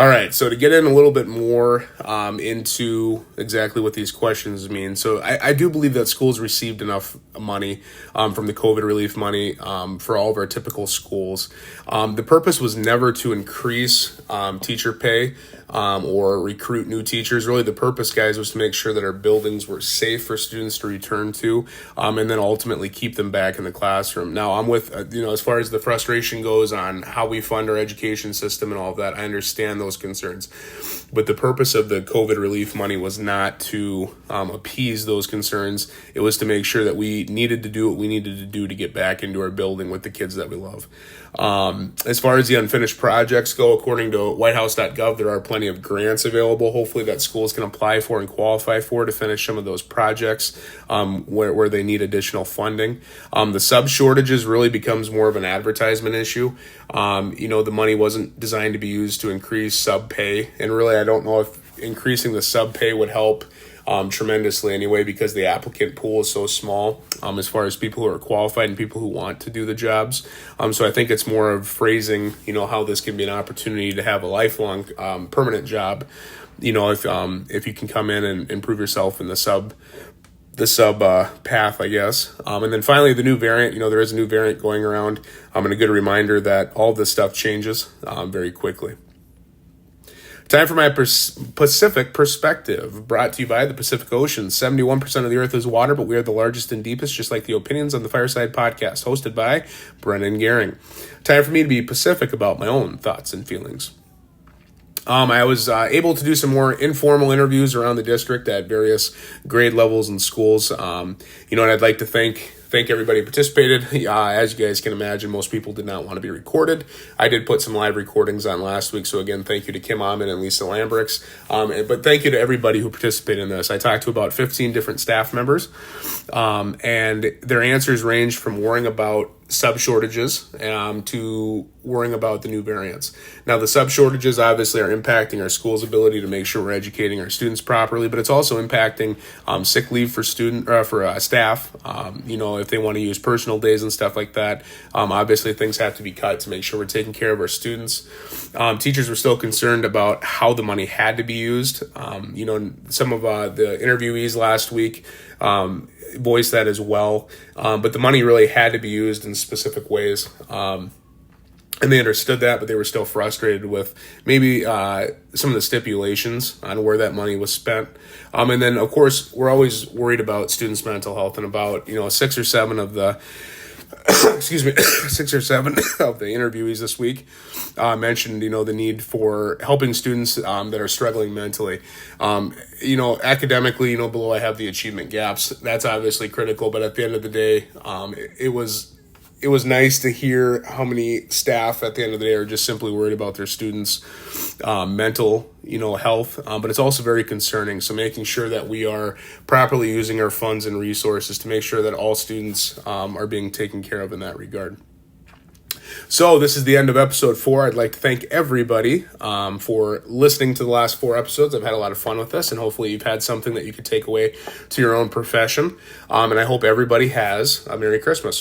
All right, so to get in a little bit more into exactly what these questions mean. So I do believe that schools received enough money from the COVID relief money for all of our typical schools. The purpose was never to increase teacher pay or recruit new teachers. Really, the purpose, guys, was to make sure that our buildings were safe for students to return to, and then ultimately keep them back in the classroom. Now, I'm with, as far as the frustration goes on how we fund our education system and all of that, I understand those concerns. But the purpose of the COVID relief money was not to appease those concerns. It was to make sure that we needed to do what we needed to do to get back into our building with the kids that we love. As far as the unfinished projects go, according to whitehouse.gov, there are plenty of grants available, hopefully, that schools can apply for and qualify for to finish some of those projects where they need additional funding. The sub shortages really becomes more of an advertisement issue. The money wasn't designed to be used to increase sub pay, and really I don't know if increasing the sub pay would help tremendously anyway, because the applicant pool is so small as far as people who are qualified and people who want to do the jobs. So I think it's more of phrasing, how this can be an opportunity to have a lifelong permanent job, if you can come in and improve yourself in the sub path, I guess. And then finally, the new variant, there is a new variant going around, and a good reminder that all this stuff changes very quickly. Time for my Pacific perspective, brought to you by the Pacific Ocean. 71% of the earth is water, but we are the largest and deepest, just like the opinions on the Fireside podcast, hosted by Brennan Gehring. Time for me to be Pacific about my own thoughts and feelings. I was able to do some more informal interviews around the district at various grade levels and schools. And I'd like to thank everybody who participated. As you guys can imagine, most people did not want to be recorded. I did put some live recordings on last week, so again, thank you to Kim Ahman and Lisa Lambrix. But thank you to everybody who participated in this. I talked to about 15 different staff members, and their answers ranged from worrying about sub shortages to worrying about the new variants. Now, the sub shortages obviously are impacting our school's ability to make sure we're educating our students properly, but it's also impacting sick leave for staff. If they want to use personal days and stuff like that, obviously things have to be cut to make sure we're taking care of our students. Teachers were still concerned about how the money had to be used. Some of the interviewees last week voiced that as well, but the money really had to be used in specific ways. And they understood that, but they were still frustrated with maybe some of the stipulations on where that money was spent. And then, of course, we're always worried about students' mental health, and about 6 or 7 of the 6 or 7 of the interviewees this week mentioned the need for helping students that are struggling mentally. Academically, below I have the achievement gaps. That's obviously critical, but at the end of the day, it was nice to hear how many staff at the end of the day are just simply worried about their students' mental, health. But it's also very concerning. So making sure that we are properly using our funds and resources to make sure that all students are being taken care of in that regard. So this is the end of episode 4. I'd like to thank everybody for listening to the last 4 episodes. I've had a lot of fun with this, and hopefully you've had something that you could take away to your own profession. And I hope everybody has a Merry Christmas.